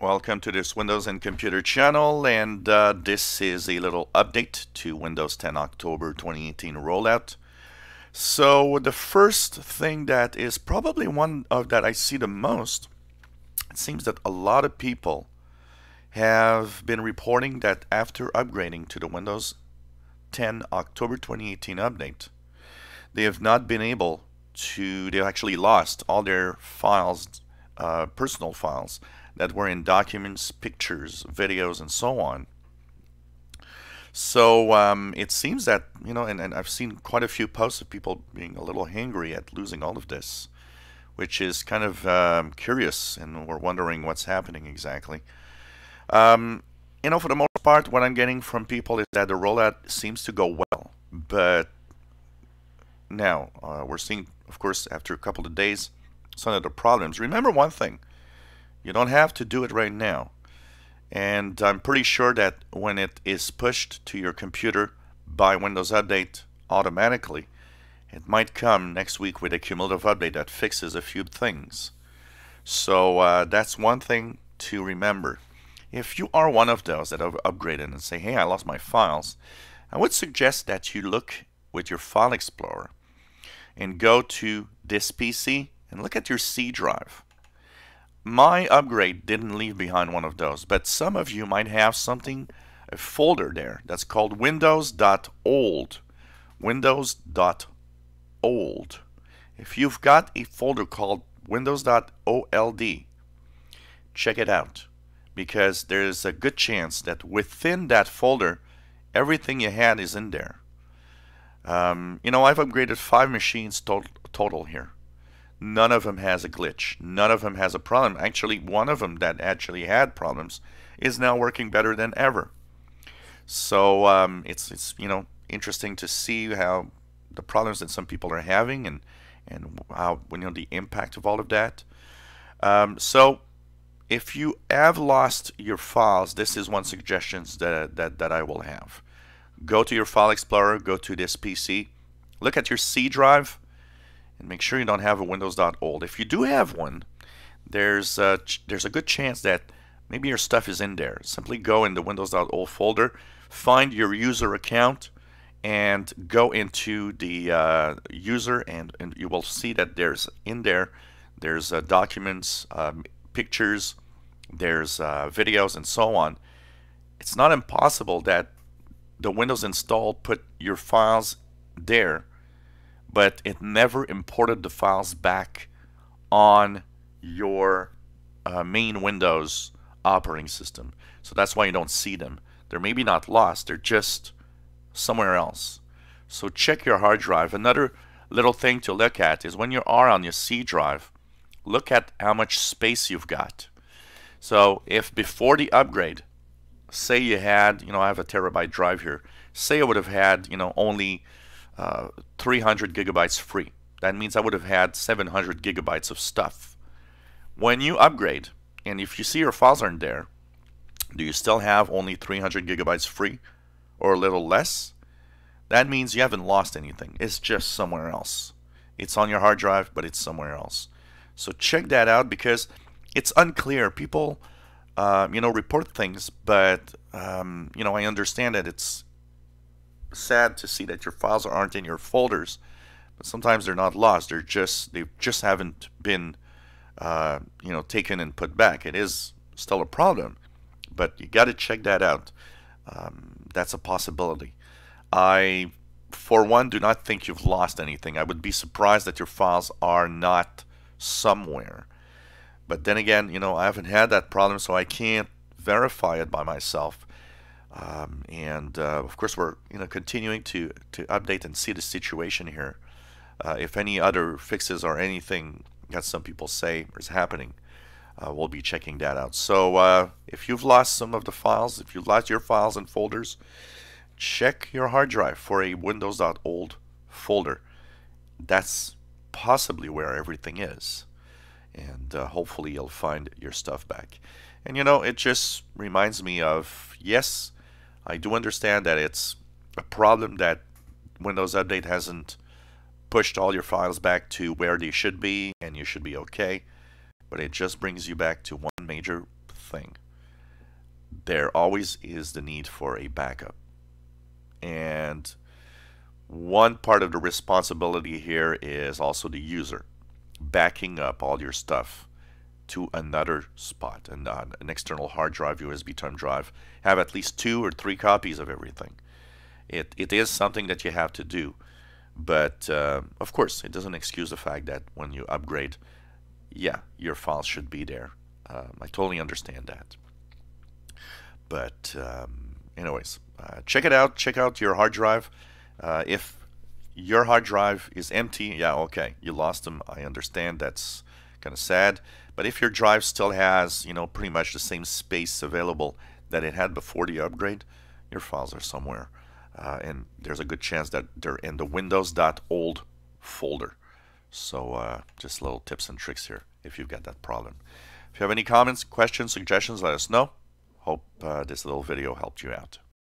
Welcome to this Windows and Computer channel, and this is a little update to Windows 10 October 2018 rollout. So the first thing that is probably one of that I see the most, it seems that a lot of people have been reporting that after upgrading to the Windows 10 October 2018 update, they have not been able to, they've actually lost all their files, personal files that were in documents, pictures, videos, and so on. So it seems that, and I've seen quite a few posts of people being a little angry at losing all of this, which is kind of curious, and we're wondering what's happening exactly. For the most part, what I'm getting from people is that the rollout seems to go well, but now we're seeing, of course, after a couple of days, some of the problems. Remember one thing. You don't have to do it right now. And I'm pretty sure that when it is pushed to your computer by Windows Update automatically, it might come next week with a cumulative update that fixes a few things. So that's one thing to remember. If you are one of those that have upgraded and say, hey, I lost my files, I would suggest that you look with your File Explorer and go to this PC and look at your C drive. My upgrade didn't leave behind one of those, but some of you might have something, a folder there that's called Windows.old. Windows.old. If you've got a folder called Windows.old, check it out, because there's a good chance that within that folder, everything you had is in there. I've upgraded 5 machines total here. None of them has a glitch. None of them has a problem. Actually, one of them that actually had problems is now working better than ever. So it's interesting to see how the problems that some people are having and how the impact of all of that. So if you have lost your files, this is one suggestion that I will have. Go to your File Explorer, go to this PC, look at your C drive, and make sure you don't have a Windows.old. If you do have one, there's a good chance that maybe your stuff is in there. Simply go in the Windows.old folder, find your user account, and go into the user, and you will see that there's documents, pictures, there's videos, and so on. It's not impossible that the Windows install put your files there, but it never imported the files back on your main Windows operating system. So that's why you don't see them. They're maybe not lost, they're just somewhere else. So check your hard drive. Another little thing to look at is when you are on your C drive, look at how much space you've got. So if before the upgrade, say you had, I have a terabyte drive here, say I would have had, only 300 gigabytes free. That means I would have had 700 gigabytes of stuff. When you upgrade, and if you see your files aren't there, do you still have only 300 gigabytes free or a little less? That means you haven't lost anything. It's just somewhere else. It's on your hard drive, but it's somewhere else. So check that out, because it's unclear. People report things, but I understand that it's sad to see that your files aren't in your folders, but sometimes they're not lost. They just haven't been taken and put back. It is still a problem, but you got to check that out. That's a possibility. I, for one, do not think you've lost anything. I would be surprised that your files are not somewhere. But then again, I haven't had that problem, so I can't verify it by myself. Of course, we're continuing to update and see the situation here. If any other fixes or anything that some people say is happening, we'll be checking that out. So if you've lost some of the files, if you've lost your files and folders, check your hard drive for a Windows.old folder. That's possibly where everything is. And hopefully you'll find your stuff back. And it just reminds me of, yes, I do understand that it's a problem that Windows Update hasn't pushed all your files back to where they should be, and you should be okay. But it just brings you back to one major everything, there always is the need for a backup. And one part of the responsibility here is also the user backing up all your stuff to another spot, and an external hard drive, USB thumb drive. Have at least 2 or 3 copies of everything. It is something that you have to do, but of course, it doesn't excuse the fact that when you upgrade, yeah, your files should be there. I totally understand that. But anyways, check it out. Check out your hard drive. If your hard drive is empty, yeah, okay, you lost them. I understand. That's kind of sad. But if your drive still has, pretty much the same space available that it had before the upgrade, your files are somewhere. And there's a good chance that they're in the Windows.old folder. So just little tips and tricks here if you've got that problem. If you have any comments, questions, suggestions, let us know. Hope this little video helped you out.